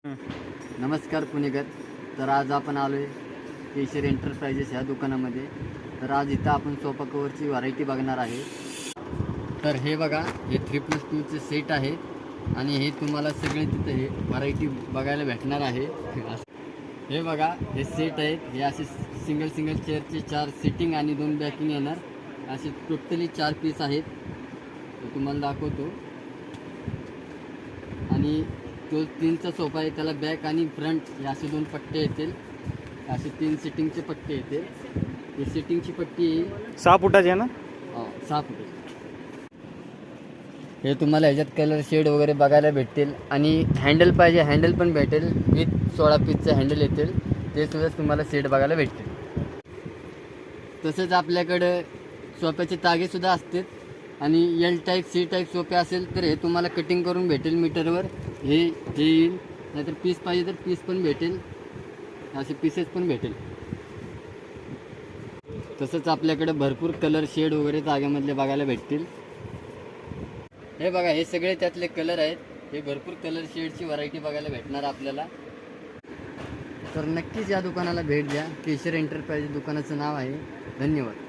नमस्कार पुणेकर. तर आज आपण आलो आहे केशर एंटरप्राइजेस ह्या दुकानामध्ये. तर आज इथं आपण सोफा कवरची व्हरायटी बघणार आहे. तर हे बघा, हे 3+2चे सेट आहे आणि हे तुम्हाला सगळे तिथं हे व्हरायटी बघायला भेटणार आहे. हे बघा, हे सेट आहेत. हे असे सिंगल चेअरचे 4 सिटिंग आणि 2 बॅकिंग येणार. असे टोटली 4 पीस आहेत. ते तुम्हाला दाखवतो. आणि तो 3चा सोफा आहे, त्याला बॅक आणि फ्रंट हे असे 2 पट्टे येतील. असे 3 सिटिंगचे पट्टे येतील. ही सिटिंगची पट्टी 6 फुटाची आहे ना? 6 फुटाची. हे तुम्हाला ह्याच्यात कलर शेड वगैरे बघायला भेटतील. आणि हँडल पाहिजे, हँडल पण भेटेल. विथ 16 पीसचे हँडल येतील, ते सुद्धा तुम्हाला सेट बघायला भेटतील. तसंच आपल्याकडं सोफ्याचे तागेसुद्धा असतात. आणि एल टाईप सी टाईप सोफे असेल तर हे तुम्हाला कटिंग करून भेटेल मीटरवर. हे येईल, नाहीतर पीस पाहिजे तर पीस पण भेटेल, असे पीसेस पण भेटेल. तसंच आपल्याकडे भरपूर कलर शेड वगैरे जागेमधले बघायला भेटतील. हे बघा, हे सगळे त्यातले कलर आहेत. हे भरपूर कलर शेडची व्हरायटी बघायला भेटणार आपल्याला. तर नक्कीच या दुकानाला भेट द्या. केशर एंटरप्राइज दुकानाचं नाव आहे. धन्यवाद.